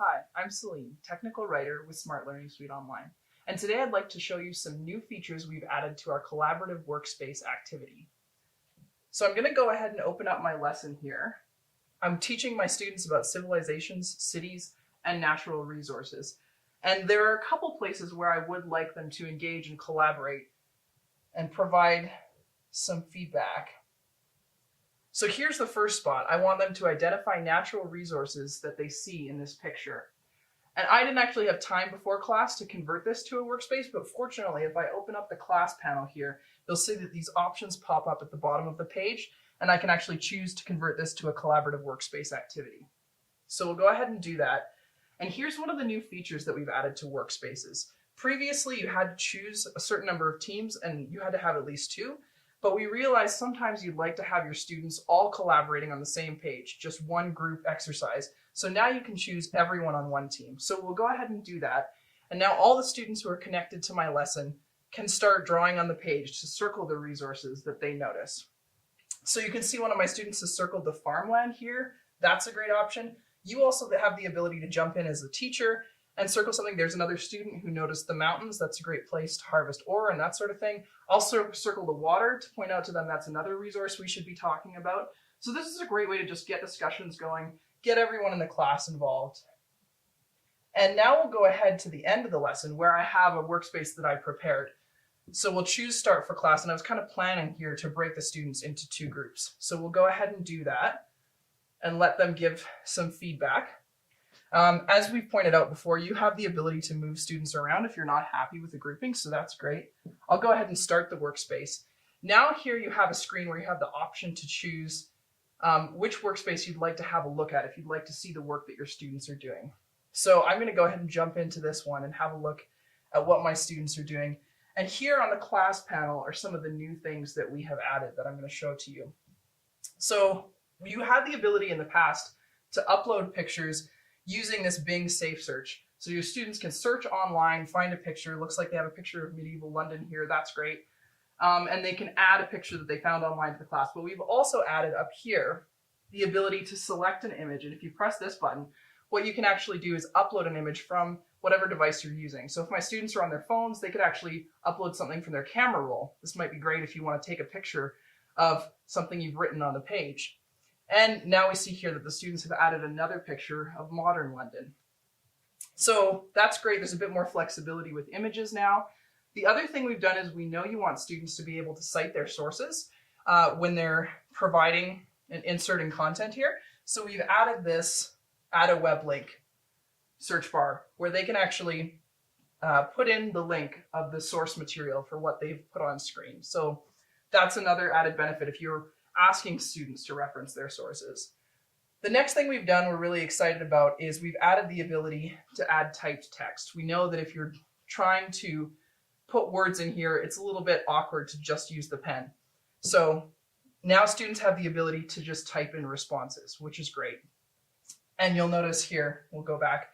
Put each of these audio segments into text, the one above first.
Hi, I'm Celine, technical writer with Smart Learning Suite Online. And today I'd like to show you some new features we've added to our collaborative workspace activity. So I'm going to go ahead and open up my lesson here. I'm teaching my students about civilizations, cities, and natural resources. And there are a couple places where I would like them to engage and collaborate and provide some feedback. So here's the first spot. I want them to identify natural resources that they see in this picture. And I didn't actually have time before class to convert this to a workspace, but fortunately, if I open up the class panel here, you'll see that these options pop up at the bottom of the page, and I can actually choose to convert this to a collaborative workspace activity. So we'll go ahead and do that. And here's one of the new features that we've added to workspaces. Previously, you had to choose a certain number of teams, and you had to have at least two. But we realized sometimes you'd like to have your students all collaborating on the same page, just one group exercise. So now you can choose everyone on one team. So we'll go ahead and do that. And now all the students who are connected to my lesson can start drawing on the page to circle the resources that they notice. So you can see one of my students has circled the farmland here. That's a great option. You also have the ability to jump in as a teacher and circle something. There's another student who noticed the mountains. That's a great place to harvest ore and that sort of thing. Also circle the water to point out to them that's another resource we should be talking about. So this is a great way to just get discussions going, get everyone in the class involved. And now we'll go ahead to the end of the lesson where I have a workspace that I prepared. So we'll choose start for class, and I was kind of planning here to break the students into two groups. So we'll go ahead and do that and let them give some feedback. As we've pointed out before, you have the ability to move students around if you're not happy with the grouping, so that's great. I'll go ahead and start the workspace. Now here you have a screen where you have the option to choose which workspace you'd like to have a look at if you'd like to see the work that your students are doing. So I'm going to go ahead and jump into this one and have a look at what my students are doing. And here on the class panel are some of the new things that we have added that I'm going to show to you. So you had the ability in the past to upload pictures using this Bing Safe Search. So your students can search online, find a picture. Looks like they have a picture of medieval London here. That's great. And they can add a picture that they found online to the class. But we've also added up here the ability to select an image. And if you press this button, what you can actually do is upload an image from whatever device you're using. So if my students are on their phones, they could actually upload something from their camera roll. This might be great if you want to take a picture of something you've written on the page. And now we see here that the students have added another picture of modern London. So that's great. There's a bit more flexibility with images now. The other thing we've done is we know you want students to be able to cite their sources when they're providing and inserting content here. So we've added this add a web link search bar where they can actually put in the link of the source material for what they've put on screen. So that's another added benefit if you're asking students to reference their sources. The next thing we've done we're really excited about is we've added the ability to add typed text. We know that if you're trying to put words in here, it's a little bit awkward to just use the pen. So now students have the ability to just type in responses, which is great. And you'll notice here, we'll go back,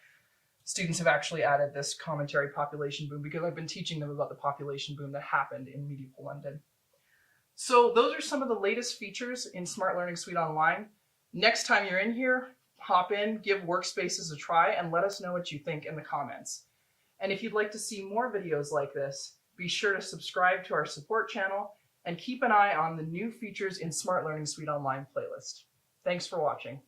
students have actually added this commentary population boom because I've been teaching them about the population boom that happened in medieval London. So those are some of the latest features in Smart Learning Suite Online. Next time you're in here, hop in, give Workspaces a try, and let us know what you think in the comments. And if you'd like to see more videos like this, be sure to subscribe to our support channel and keep an eye on the new features in Smart Learning Suite Online playlist. Thanks for watching.